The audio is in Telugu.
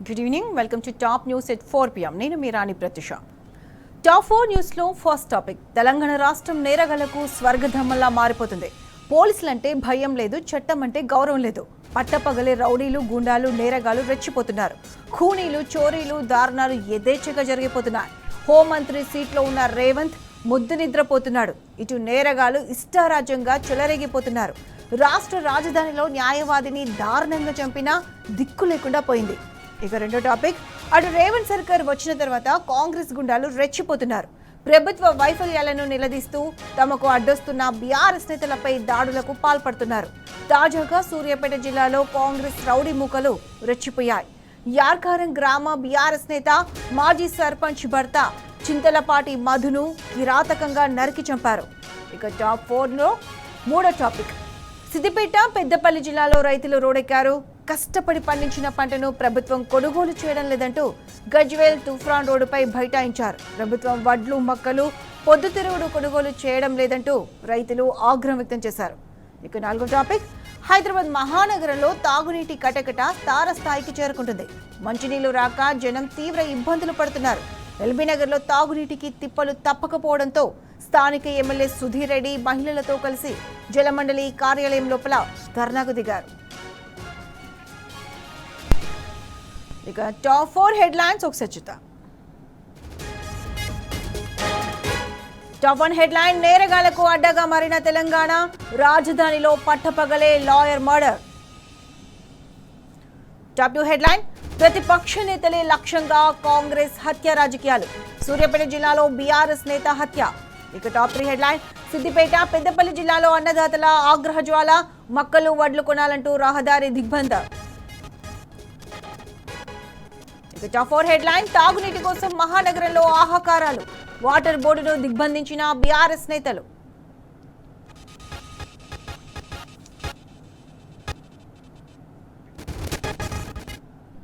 Good evening. Welcome to Top News at 4 p.m. నేను మీ రాణి ప్రతిష. టాప్ 4 న్యూస్ లో ఫస్ట్ టాపిక్. తెలంగాణ రాష్ట్రం నేరగాళ్లకు స్వర్గధామంలా మారిపోతుంది. పోలీసులంటే భయం లేదు, చట్టం అంటే గౌరవం లేదు. పట్టపగలే రౌడీలు, గుండాలు, నేరగాళ్లు రెచ్చిపోతున్నారు. ఖూనీలు, చోరీలు, దారుణాలు యథేచ్ఛగా జరిగిపోతున్నాయి. హోంమంత్రి సీట్లో ఉన్న రేవంత్ ముద్దు నిద్రపోతున్నాడు. ఇటు నేరగాళ్లు ఇష్టారాజ్యంగా చెలరేగిపోతున్నారు. రాష్ట్ర రాజధానిలో న్యాయవాదిని దారుణంగా చంపినా దిక్కు లేకుండా పోయింది. ఇక రెండో టాపిక్, అటు రేవంత్ సర్కార్ వచ్చిన తర్వాత కాంగ్రెస్ గుండాలు రెచ్చిపోతున్నారు. ప్రభుత్వ వైఫల్యాలను నిలదీస్తూ తమకు అడ్డొస్తున్న బీఆర్ఎస్ నేతలపై దాడులకు పాల్పడుతున్నారు. తాజాగా సూర్యాపేట జిల్లాలో కాంగ్రెస్ రౌడీ మూకలు రెచ్చిపోయాయి. యార్కారం గ్రామ బీఆర్ఎస్ నేత మాజీ సర్పంచ్ భర్త చింతలపాటి మధును కిరాతకంగా నరికి చంపారు. ఇక టాప్ 4లో మూడో టాపిక్, సిద్దిపేట పెద్దపల్లి జిల్లాలో రైతులు రోడ్డెక్కారు. కష్టపడి పండించిన పంటను ప్రభుత్వం కొనుగోలు చేయడం లేదంటూ గజ్వేల్ తుఫ్రాన్ రోడ్డుపై బైఠాయించారు. ప్రభుత్వం వడ్లు, మొక్కలు, పొద్దుతిరుగుడు కొనుగోలు చేయడం లేదంటూ రైతులు ఆగ్రహం వ్యక్తం చేశారు. ఇక నాలుగో టాపిక్, హైదరాబాద్ మహానగరంలో తాగునీటి కటకట తారస్థాయికి చేరుకుంటుంది. మంచినీళ్లు రాక జనం తీవ్ర ఇబ్బందులు పడుతున్నారు. ఎల్బీనగర్లో తాగునీటికి తిప్పలు తప్పకపోవడంతో స్థానిక ఎమ్మెల్యే సుధీర్ రెడ్డి మహిళలతో కలిసి జలమండలి కార్యాలయం లోపల ధర్నాకు దిగారు. ఇక టాప్ 4 హెడ్లైన్స్ ఒకసారి చూద్దాం. టాప్ 1 హెడ్లైన్, నేరగాళ్లకు అడ్డగా మారిన తెలంగాణ, రాజధానిలో పట్టపగలే లాయర్ మర్డర్. టాప్ 2 హెడ్లైన్, ప్రతిపక్ష నేతలే లక్ష్యంగా కాంగ్రెస్ హత్య రాజకీయాలు, సూర్యాపేట జిల్లాలో బీఆర్ఎస్ నేత హత్య. ఇక టాప్ 3 హెడ్లైన్, సిద్దిపేట పెద్దపల్లి జిల్లాలో అన్నదాతల ఆగ్రహ జ్వాల, మక్కలు వడ్లు కొనాలంటూ రహదారి దిగ్బంధం. ఇక టాప్ 4 హెడ్లైన్, తాగునీటి కోసం మహానగరంలో ఆహాకారాలు, వాటర్ బోర్డును దిగ్బంధించిన బీఆర్ఎస్ నేతలు.